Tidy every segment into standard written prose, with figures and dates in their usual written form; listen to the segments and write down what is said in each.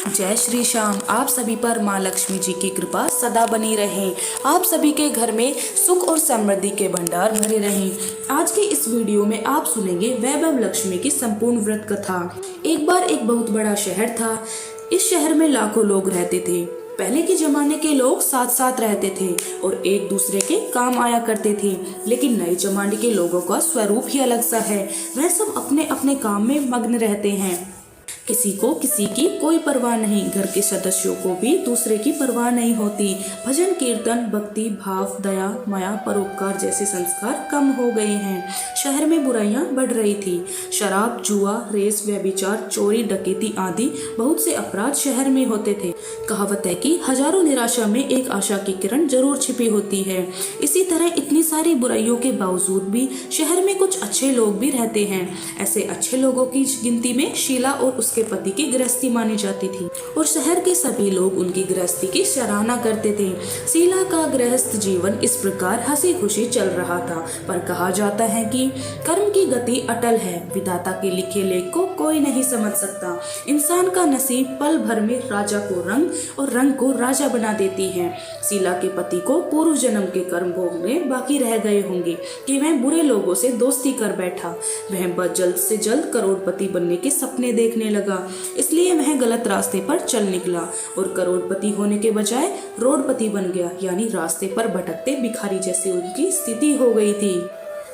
जय श्री श्याम। आप सभी पर माँ लक्ष्मी जी की कृपा सदा बनी रहे। आप सभी के घर में सुख और समृद्धि के भंडार भरे रहें। आज के इस वीडियो में आप सुनेंगे वैभव लक्ष्मी की संपूर्ण व्रत कथा। एक बार एक बहुत बड़ा शहर था। इस शहर में लाखों लोग रहते थे। पहले के जमाने के लोग साथ साथ रहते थे और एक दूसरे के काम आया करते थे। लेकिन नए जमाने के लोगों का स्वरूप ही अलग सा है। वह सब अपने अपने काम में मग्न रहते हैं। किसी को किसी की कोई परवाह नहीं। घर के सदस्यों को भी दूसरे की परवाह नहीं होती। भजन कीर्तन, भक्ति भाव, दया माया, परोपकार जैसे संस्कार कम हो गए हैं। शहर में बुराइयां बढ़ रही थी। शराब, जुआ, रेस, व्यभिचार, चोरी, डकैती आदि बहुत से अपराध शहर में होते थे। कहावत है कि हजारों निराशा में एक आशा की किरण जरूर छिपी होती है। इसी तरह इतनी सारी बुराइयों के बावजूद भी शहर में कुछ अच्छे लोग भी रहते हैं। ऐसे अच्छे लोगों की गिनती में शीला और उसके पति की गृहस्थी मानी जाती थी और शहर के सभी लोग उनकी गृहस्थी की सराहना करते थे। शीला का गृहस्थ जीवन इस प्रकार हंसी खुशी चल रहा था। पर कहा जाता है कि कर्म की गति अटल है। विधाता के लिखे लेख को कोई नहीं समझ सकता। इंसान का नसीब पल भर में राजा को रंग और रंग को राजा बना देती है। शीला के पति को पूर्व जन्म के कर्म भोगने बाकी रह गए होंगे कि वह बुरे लोगों से दोस्ती कर बैठा। वह बस जल्द से जल्द करोड़पति बनने के सपने देखने लगा। इसलिए वह गलत रास्ते पर चल निकला और करोड़पति होने के बजाय रोडपति बन गया, यानी रास्ते पर भटकते भिखारी जैसी उनकी स्थिति हो गई थी।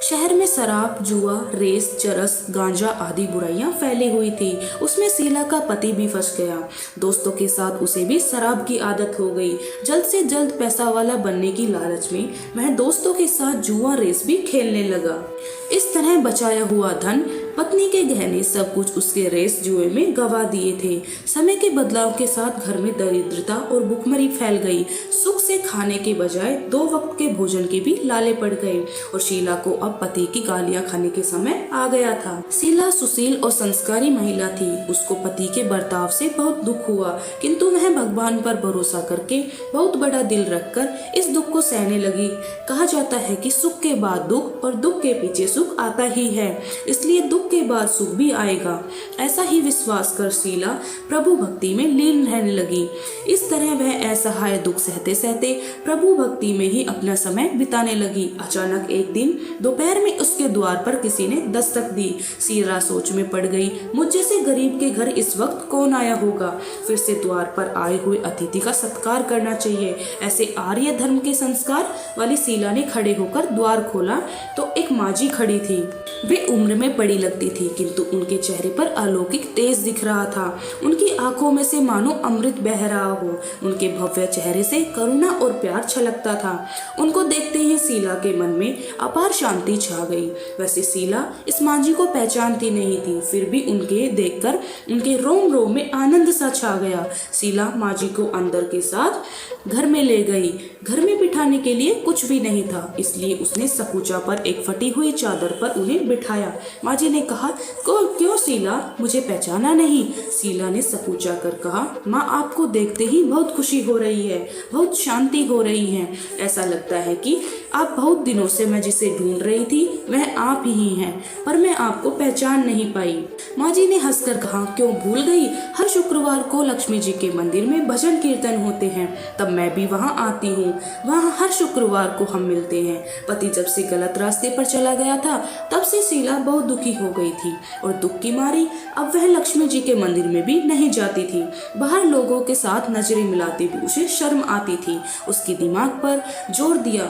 शहर में शराब, जुआ, रेस, चरस, गांजा आदि बुराइयां फैली हुई थी। उसमें शीला का पति भी फंस गया। दोस्तों के साथ उसे भी शराब की आदत हो गई। जल्द से जल्द पैसा वाला बनने की लालच में वह दोस्तों के साथ जुआ रेस भी खेलने लगा। इस तरह बचाया हुआ धन, पत्नी के गहने, सब कुछ उसके रेस जुए में गवा दिए थे। समय के बदलाव के साथ घर में दरिद्रता और भुखमरी फैल गई। सुख से खाने के बजाय 2 वक्त के भोजन के भी लाले पड़ गए और शीला को अब पति की गालियां खाने के समय आ गया था। शीला सुशील और संस्कारी महिला थी। उसको पति के बर्ताव से बहुत दुख हुआ, किंतु वह भगवान पर भरोसा करके बहुत बड़ा दिल रखकर इस दुख को सहने लगी। कहा जाता है कि सुख के बाद दुख और दुख के पीछे सुख आता ही है, इसलिए दुख के बाद सुख भी आएगा। ऐसा ही विश्वास कर शीला प्रभु भक्ति में लीन रहने लगी। इस तरह वह असहाय दुख सहते सहते प्रभु भक्ति में ही अपना समय बिताने लगी। अचानक एक दिन दोपहर में उसके द्वार पर किसी ने दस्तक दी। शीला सोच में पड़ गई, मुझ जैसे गरीब के घर इस वक्त कौन आया होगा। फिर से द्वार पर आए हुए अतिथि का सत्कार करना चाहिए, ऐसे आर्य धर्म के संस्कार वाली शीला ने खड़े होकर द्वार खोला तो एक माजी खड़ी थी। वे उम्र में बड़ी लगती थी, किंतु उनके चेहरे पर अलौकिक तेज दिख रहा था। उनकी आंखों में से मानो अमृत बह रहा हो। उनके भव्य चेहरे से करुणा और प्यार छलकता था। उनको देखते ही शीला के मन में अपार शांति छा गई। वैसे शीला इस मांझी को पहचानती नहीं थी, फिर भी उनके देखकर उनके रोम रोम में आनंद सा छा गया। शीला मांझी को अंदर के साथ घर में ले गई। घर में बिठाने के लिए कुछ भी नहीं था, इसलिए उसने सकुचा पर एक फटी हुई चादर पर उन्हें बिठाया। मांझी ने कहा, क्यों शीला, मुझे पहचाना नहीं? शीला ने सकुचा कर कहा, माँ, आपको देखते ही बहुत खुशी हो रही है, बहुत शांति हो रही है। ऐसा लगता है कि आप बहुत दिनों से मैं जिसे ढूंढ रही थी वह आप ही हैं, पर मैं आपको पहचान नहीं पाई। मांझी ने हंसकर कहा, क्यों भूल गई? हर शुक्रवार को लक्ष्मी जी के मंदिर में भजन कीर्तन होते हैं, तब मैं भी वहाँ आती हूँ। वहाँ हर शुक्रवार को हम मिलते हैं। पति जब से गलत रास्ते पर चला गया था, तब से शीला बहुत दुखी हो गई थी और दुख की मारी अब वह लक्ष्मी जी के मंदिर में भी नहीं जाती थी। बाहर लोगों के साथ नजरें मिलाते भी उसे शर्म आती थी। उसके दिमाग पर जोर दिया,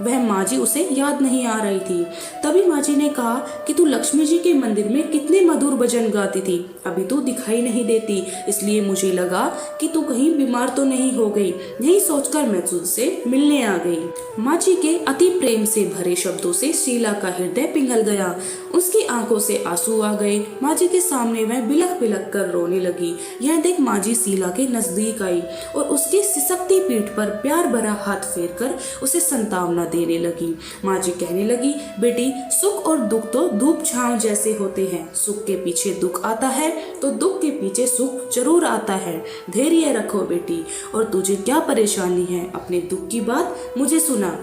वह मांझी उसे याद नहीं आ रही थी। तभी मांझी ने कहा कि तू लक्ष्मी जी के मंदिर में कितने मधुर भजन गाती थी, अभी तू दिखाई नहीं देती, इसलिए मुझे लगा कि तू कहीं बीमार तो नहीं हो गई। यही सोचकर मैं तुझसे मिलने आ गई। मांझी के अति प्रेम से भरे शब्दों से शीला का हृदय पिघल गया। उसकी आंखों से आंसू आ गए। मांझी के सामने वह बिलख बिलख कर रोने लगी। यह देख मांझी शीला के नजदीक आई और उसकी सिसकती पीठ पर प्यार भरा हाथ फेर कर उसे संतावना देने लगी। मांझी कहने लगी, बेटी, सुख और दुख तो धूप छांव जैसे होते हैं। सुख के पीछे दुख आता है तो दुख के पीछे सुख जरूर आता है। धैर्य रखो बेटी। और तुझे क्या परेशानी है? अपने दुख की बात मुझे सुना।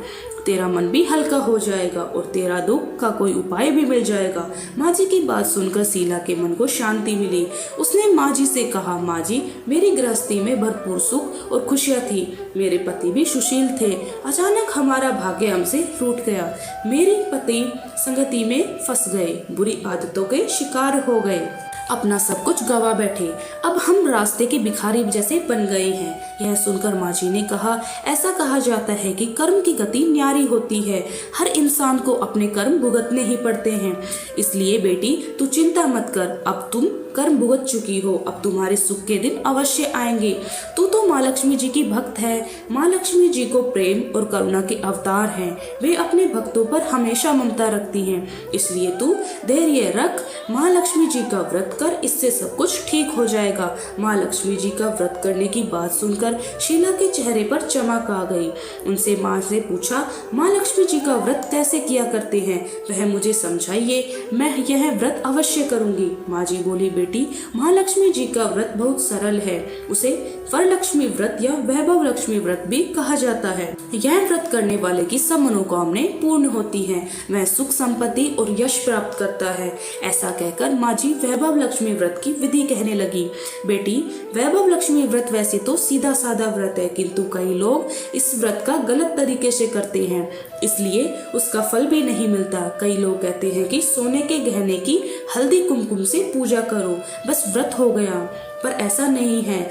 तेरा मन भी हल्का हो जाएगा और तेरा दुख का कोई उपाय भी मिल जाएगा। माँ जी की बात सुनकर शीला के मन को शांति मिली। उसने माँ जी से कहा, माँ जी, मेरी गृहस्थी में भरपूर सुख और खुशियाँ थी। मेरे पति भी सुशील थे। अचानक हमारा भाग्य हमसे रूठ गया। मेरे पति संगति में फंस गए, बुरी आदतों के शिकार हो गए, अपना सब कुछ गवा बैठे। अब हम रास्ते के भिखारी जैसे बन गए हैं। यह सुनकर माँ जी ने कहा, ऐसा कहा जाता है कि कर्म की गति न्यारी होती है। हर इंसान को अपने कर्म भुगतने ही पड़ते हैं। इसलिए बेटी, तू चिंता मत कर। अब तुम कर्म भुगत चुकी हो, अब तुम्हारे सुख के दिन अवश्य आएंगे। तू तो माँ लक्ष्मी जी की भक्त है। माँ लक्ष्मी जी को प्रेम और करुणा के अवतार हैं। वे अपने भक्तों पर हमेशा ममता रखती हैं। इसलिए तू धैर्य रख, माँ लक्ष्मी जी का व्रत कर, इससे सब कुछ ठीक हो जाएगा। माँ लक्ष्मी जी का व्रत करने की बात सुनकर शीला के चेहरे पर चमक आ गई। उनसे माँ से पूछा, माँ लक्ष्मी जी का व्रत कैसे किया करते हैं, वह मुझे समझाइए, मैं यह व्रत अवश्य करूंगी। माँ जी बोली, बेटी, माँ लक्ष्मी जी का व्रत बहुत सरल है। उसे वरलक्ष्मी व्रत या वैभव लक्ष्मी व्रत भी कहा जाता है। यह व्रत करने वाले की सब मनोकामनाएं पूर्ण होती हैं। वह सुख संपत्ति और यश प्राप्त करता है। ऐसा कहकर माँ जी वैभव लक्ष्मी व्रत की विधि कहने लगी। बेटी, वैभव लक्ष्मी व्रत वैसे तो सीधा साधा व्रत है, किंतु कई लोग इस व्रत का गलत तरीके से करते हैं, इसलिए उसका फल भी नहीं मिलता। कई लोग कहते हैं कि सोने के गहने की हल्दी कुमकुम से पूजा करो, बस व्रत हो गया, पर ऐसा नहीं है।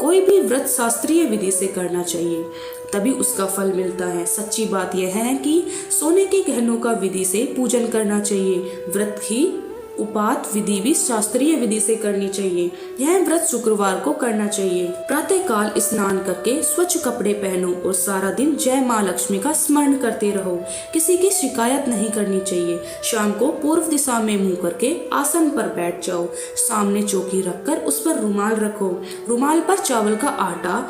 कोई भी व्रत शास्त्रीय विधि से करना चाहिए, तभी उसका फल मिलता है। सच्ची बात यह है कि सोने के गहनों का विधि से पूजन करना चाहिए। व्रत की उपात विधि भी शास्त्रीय विधि से करनी चाहिए। यह व्रत शुक्रवार को करना चाहिए। प्रातः काल स्नान करके स्वच्छ कपड़े पहनो और सारा दिन जय माँ लक्ष्मी का स्मरण करते रहो। किसी की शिकायत नहीं करनी चाहिए। शाम को पूर्व दिशा में मुंह करके आसन पर बैठ जाओ। सामने चौकी रखकर उस पर रुमाल रखो। रुमाल पर चावल का आटा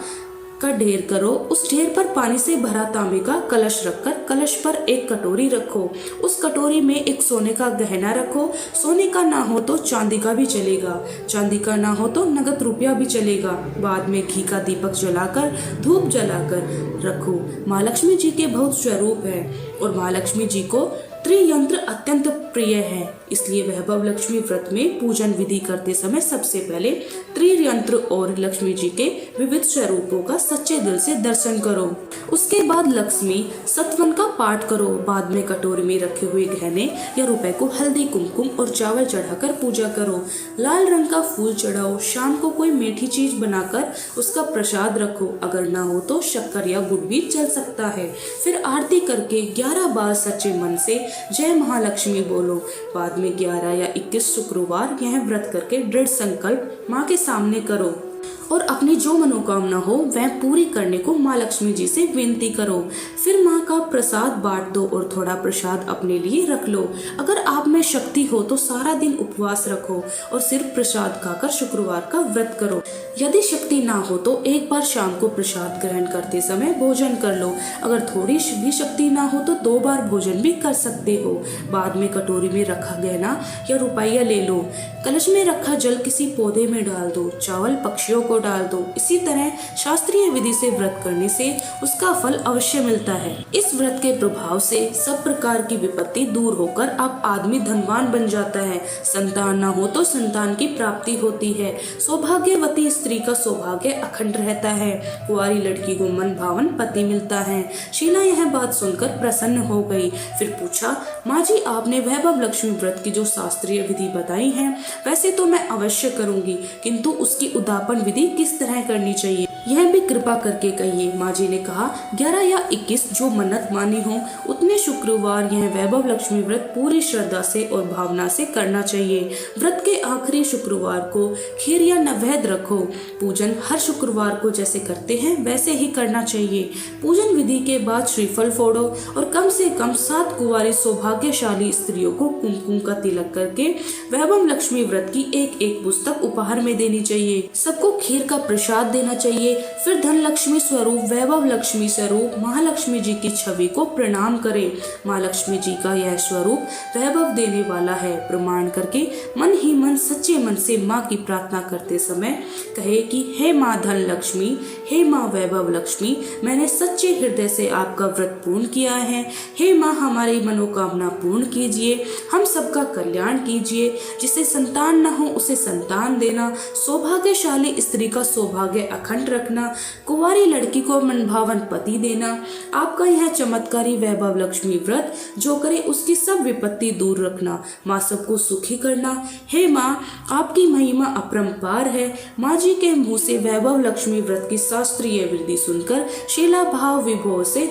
का ढेर करो। उस ढेर पर पानी से भरा तांबे का कलश रखकर कलश पर एक कटोरी रखो। उस कटोरी में एक सोने का गहना रखो। सोने का ना हो तो चांदी का भी चलेगा, चांदी का ना हो तो नगद रुपया भी चलेगा। बाद में घी का दीपक जलाकर धूप जलाकर रखो। माँ लक्ष्मी जी के बहुत स्वरूप है और माँ लक्ष्मी जी को त्रियंत्र अत्यंत प्रिय है, इसलिए वैभव लक्ष्मी व्रत में पूजन विधि करते समय सबसे पहले त्रियंत्र और लक्ष्मी जी के विविध स्वरूपों का सच्चे दिल से दर्शन करो। उसके बाद लक्ष्मी सतवन का पाठ करो। बाद में कटोरी में रखे हुए गहने या रुपए को हल्दी कुमकुम और चावल चढ़ाकर पूजा करो। लाल रंग का फूल चढ़ाओ। शाम को कोई मीठी चीज बनाकर उसका प्रसाद रखो। अगर ना हो तो शक्कर या गुड़ भी चल सकता है। फिर आरती करके 11 बार सच्चे मन से जय महालक्ष्मी बोलो। बाद में 11 या 21 शुक्रवार यह व्रत करके दृढ़ संकल्प माँ के सामने करो और अपनी जो मनोकामना हो वह पूरी करने को माँ लक्ष्मी जी से विनती करो। फिर माँ का प्रसाद बांट दो और थोड़ा प्रसाद अपने लिए रख लो। अगर आप में शक्ति हो तो सारा दिन उपवास रखो और सिर्फ प्रसाद खाकर शुक्रवार का व्रत करो। यदि शक्ति ना हो तो एक बार शाम को प्रसाद ग्रहण करते समय भोजन कर लो। अगर थोड़ी भी शक्ति ना हो तो 2 बार भोजन भी कर सकते हो। बाद में कटोरी में रखा गहना या रुपया ले लो। कलश में रखा जल किसी पौधे में डाल दो। चावल पक्षियों को डाल दो। इसी तरह शास्त्रीय विधि से व्रत करने से उसका फल अवश्य मिलता है। इस व्रत के प्रभाव से सब प्रकार की विपत्ति दूर होकर आप आदमी धनवान बन जाता है। संतान ना हो तो संतान की प्राप्ति होती है। सौभाग्यवती स्त्री का सौभाग्य अखंड रहता है। कुंवारी लड़की को मन भावन पति मिलता है। शीला यह बात सुनकर प्रसन्न हो गई। फिर पूछा, माँ जी, आपने वैभव लक्ष्मी व्रत की जो शास्त्रीय विधि बताई है वैसे तो मैं अवश्य करूंगी, किंतु उसकी उद्यापन विधि किस तरह करनी चाहिए यह भी कृपा करके कहिए। माँ जी ने कहा, 11 या 21 जो मन्नत मानी हो उतने शुक्रवार यह वैभव लक्ष्मी व्रत पूरी श्रद्धा से और भावना से करना चाहिए। व्रत के आखिरी शुक्रवार को खीर या नैवेद्य रखो। पूजन हर शुक्रवार को जैसे करते हैं वैसे ही करना चाहिए। पूजन विधि के बाद श्रीफल फोड़ो और कम से कम 7 कुंवारी सौभाग्यशाली स्त्रियों को कुमकुम का तिलक करके वैभव लक्ष्मी व्रत की एक पुस्तक उपहार में देनी चाहिए। सबको खीर का प्रसाद देना चाहिए। फिर धन लक्ष्मी स्वरूप वैभव लक्ष्मी स्वरूप महालक्ष्मी जी की छवि को प्रणाम करें। माँ लक्ष्मी जी का यह स्वरूप वैभव देने वाला है। प्रमाण करके मन ही मन सच्चे मन से माँ की प्रार्थना करते समय कहे कि हे माँ धन लक्ष्मी, हे माँ वैभव लक्ष्मी, मैंने सच्चे हृदय से आपका व्रत पूर्ण किया है। हे माँ हमारी मनोकामना पूर्ण कीजिए, हम सबका कल्याण कीजिए। जिसे संतान न हो उसे संतान देना, सौभाग्यशाली स्त्री का सौभाग्य अखंड रखना, कुंवारी लड़की को मनभावन पति देना। आपका यह चमत्कारी वैभव लक्ष्मी व्रत जो करे उसकी सब विपत्ति दूर रखना, माँ सबको सुखी करना। हे माँ आपकी महिमा अपरंपार है। माँ जी के मुंह से वैभव लक्ष्मी व्रत की शास्त्रीय विधि सुनकर शीला भाव विभोर से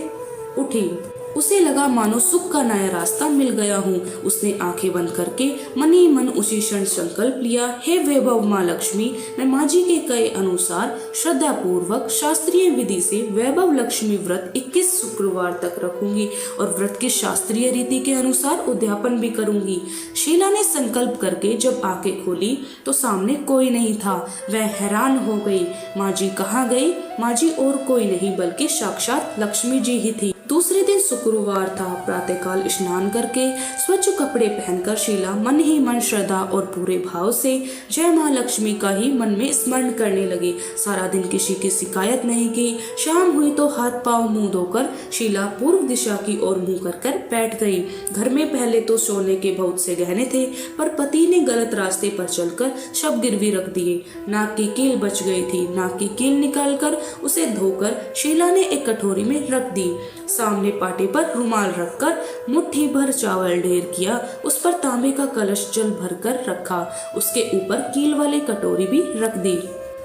उठी। उसे लगा मानो सुख का नया रास्ता मिल गया हूँ। उसने आंखें बंद करके मन ही मन उसी क्षण संकल्प लिया, हे वैभव माँ लक्ष्मी, मैं माँ जी के कहे अनुसार श्रद्धा पूर्वक शास्त्रीय विधि से वैभव लक्ष्मी व्रत 21 शुक्रवार तक रखूंगी और व्रत की शास्त्रीय रीति के अनुसार उद्यापन भी करूंगी। शीला ने संकल्प करके जब आंखें खोली तो सामने कोई नहीं था। वह हैरान हो गई। माँ जी कहाँ गई? माँ जी और कोई नहीं बल्कि साक्षात लक्ष्मी जी ही थी। दूसरे दिन शुक्रवार था। प्रातःकाल स्नान करके स्वच्छ कपड़े पहनकर शीला मन ही मन श्रद्धा और पूरे भाव से जय माँ लक्ष्मी का ही मन में स्मरण करने लगी। सारा दिन किसी की शिकायत नहीं की। शाम हुई तो हाथ पांव मुंह धोकर शीला पूर्व दिशा की ओर मुंह कर बैठ गई। घर में पहले तो सोने के बहुत से गहने थे, पर पति ने गलत रास्ते पर चलकर सब गिरवी रख दिए। नाक की कील बच गई थी। नाक की कील निकालकर उसे धोकर शीला ने एक कटोरी में रख दी। सामने पाटे पर रुमाल रखकर मुट्ठी भर चावल ढेर किया। उस पर तांबे का कलश जल भरकर रखा। उसके ऊपर कील वाली कटोरी भी रख दी।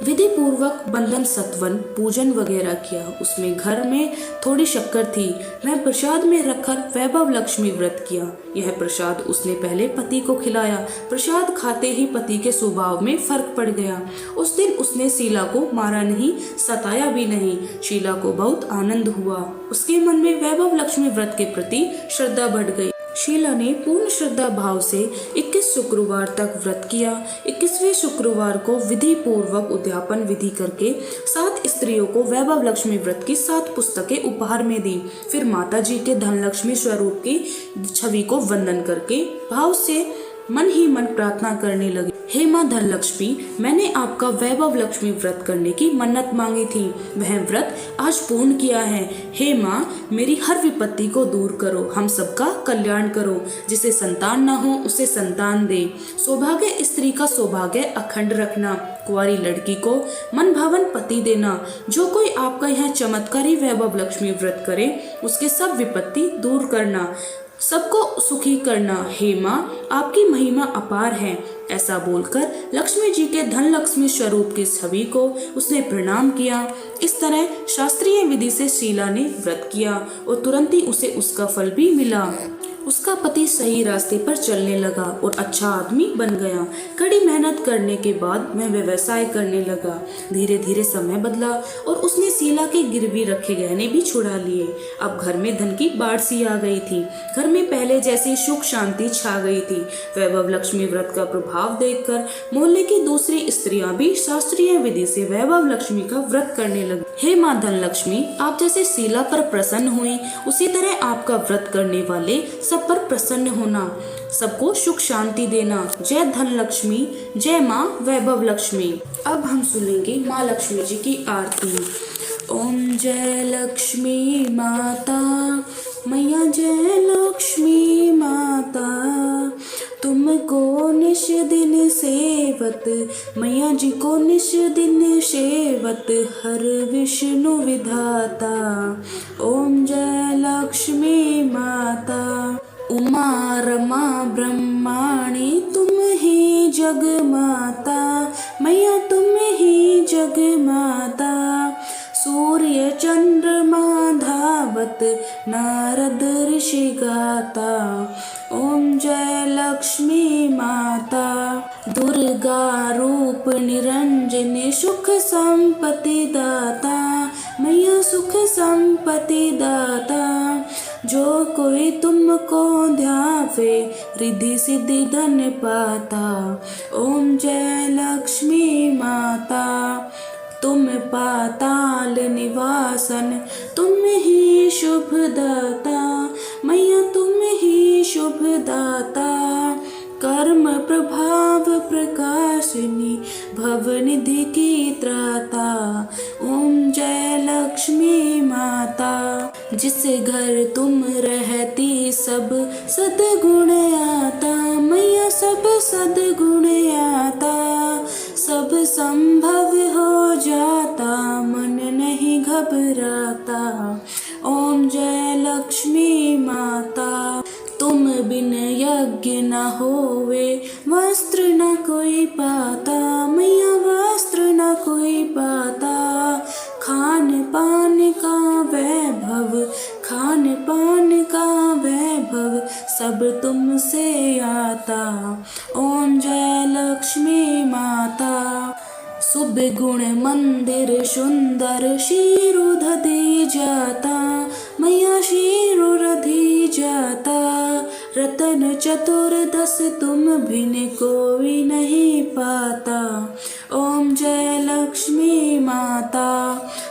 विधि पूर्वक बंधन सत्वन पूजन वगैरह किया। उसमें घर में थोड़ी शक्कर थी। वह प्रसाद में रखकर वैभव लक्ष्मी व्रत किया। यह प्रसाद उसने पहले पति को खिलाया। प्रसाद खाते ही पति के स्वभाव में फर्क पड़ गया। उस दिन उसने शीला को मारा नहीं, सताया भी नहीं। शीला को बहुत आनंद हुआ। उसके मन में वैभव लक्ष्मी व्रत के प्रति श्रद्धा बढ़ गई। शीला ने पूर्ण श्रद्धा भाव से 21 शुक्रवार तक व्रत किया। 21वें शुक्रवार को विधि पूर्वक उद्यापन विधि करके 7 स्त्रियों को वैभव लक्ष्मी व्रत की 7 पुस्तकें उपहार में दी। फिर माता जी के धन लक्ष्मी स्वरूप की छवि को वंदन करके भाव से मन ही मन प्रार्थना करने लगी, हे माँ धन लक्ष्मी, मैंने आपका वैभव लक्ष्मी व्रत करने की मन्नत मांगी थी। वह व्रत आज पूर्ण किया है। हे माँ मेरी हर विपत्ति को दूर करो, हम सबका कल्याण करो। जिसे संतान न हो उसे संतान दे। सौभाग्य स्त्री का सौभाग्य अखंड रखना। कुंवारी लड़की को मन भावन पति देना। जो कोई आपका यह चमत्कारी वैभव लक्ष्मी व्रत करे उसके सब विपत्ति दूर करना, सबको सुखी करना। हे माँ आपकी महिमा अपार है। ऐसा बोलकर लक्ष्मी जी के धन लक्ष्मी स्वरूप की छवि को उसने प्रणाम किया। इस तरह शास्त्रीय विधि से शीला ने व्रत किया और तुरंत ही उसे उसका फल भी मिला। उसका पति सही रास्ते पर चलने लगा और अच्छा आदमी बन गया। कड़ी मेहनत करने के बाद वह व्यवसाय करने लगा। धीरे धीरे समय बदला और उसने शीला के गिरवी रखे गहने भी छुड़ा लिए। अब घर में धन की बाढ़ सी आ गई थी। घर में पहले जैसी सुख शांति छा गई थी। वैभव लक्ष्मी व्रत का प्रभाव देखकर मोहल्ले की दूसरी स्त्रियां भी शास्त्रीय विधि से वैभव लक्ष्मी का व्रत करने लगी। हे माँ धन लक्ष्मी, आप जैसे शीला पर प्रसन्न हुई उसी तरह आपका व्रत करने वाले सब पर प्रसन्न होना, सबको सुख शांति देना। जय धन लक्ष्मी, जय माँ वैभव लक्ष्मी। अब हम सुनेंगे माँ लक्ष्मी जी की आरती। ओम जय लक्ष्मी माता, मैया जय लक्ष्मी माता, तुमको निश दिन सेवत, मैया जी को निश दिन सेवत, हर विष्णु विधाता। ओम जय लक्ष्मी माता, उमा रमा ब्रह्माणी, तुम ही जग माता, मैया तुम ही जग माता। सूर्य चंद्रमा धावत, नारद ऋषि गाता। ओम जय लक्ष्मी माता, दुर्गा रूप निरंजनी, सुख संपत्ति दाता, मैया सुख संपत्ति दाता। जो कोई तुमको ध्यावे, रिद्धि सिद्धि धन पाता। ओम जय लक्ष्मी माता। तुम पाताल निवासन, तुम ही शुभदाता मैया, तुम ही शुभदाता। कर्म प्रभाव प्रकाशिनी, भवनिधि की त्राता, ओम जय लक्ष्मी माता। जिस घर तुम रहती सब सद्गुण आता मैया, सब सद्गुण आता। सब संभव हो जाता, मन नहीं घबराता, ओम जय लक्ष्मी माता। तुम बिन यज्ञ न होवे, वस्त्र न कोई पाता मैया, वस्त्र न कोई पाता। खान पान का वैभव, खान पान का वैभव, सब तुमसे आता, ओम जय लक्ष्मी माता। शुभ गुण मंदिर सुंदर, शीरुधि जाता मैया, शीरुधि जाता। रतन चतुर्दश तुम बिन कोई नहीं पाता, ओम जय लक्ष्मी माता।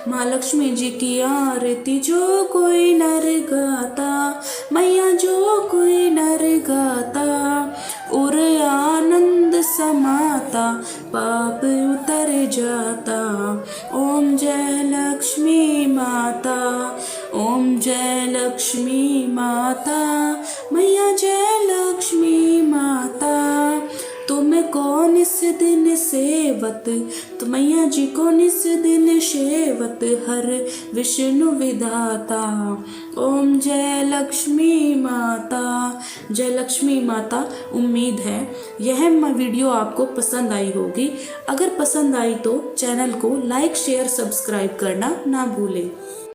माँ लक्ष्मी जी की आरती जो कोई नर गाता मैया, जो कोई नर गाता, उर आनंद समाता, पाप उतर जाता, ओम जय लक्ष्मी माता, ओम जय लक्ष्मी माता मैया, जय लक्ष्मी माता। तुमको निस दिन सेवत, तो मैया जी को निस दिन सेवत, हर विष्णु विधाता, ओम जय लक्ष्मी माता। जय लक्ष्मी माता। उम्मीद है यह वीडियो आपको पसंद आई होगी। अगर पसंद आई तो चैनल को लाइक शेयर सब्सक्राइब करना ना भूलें।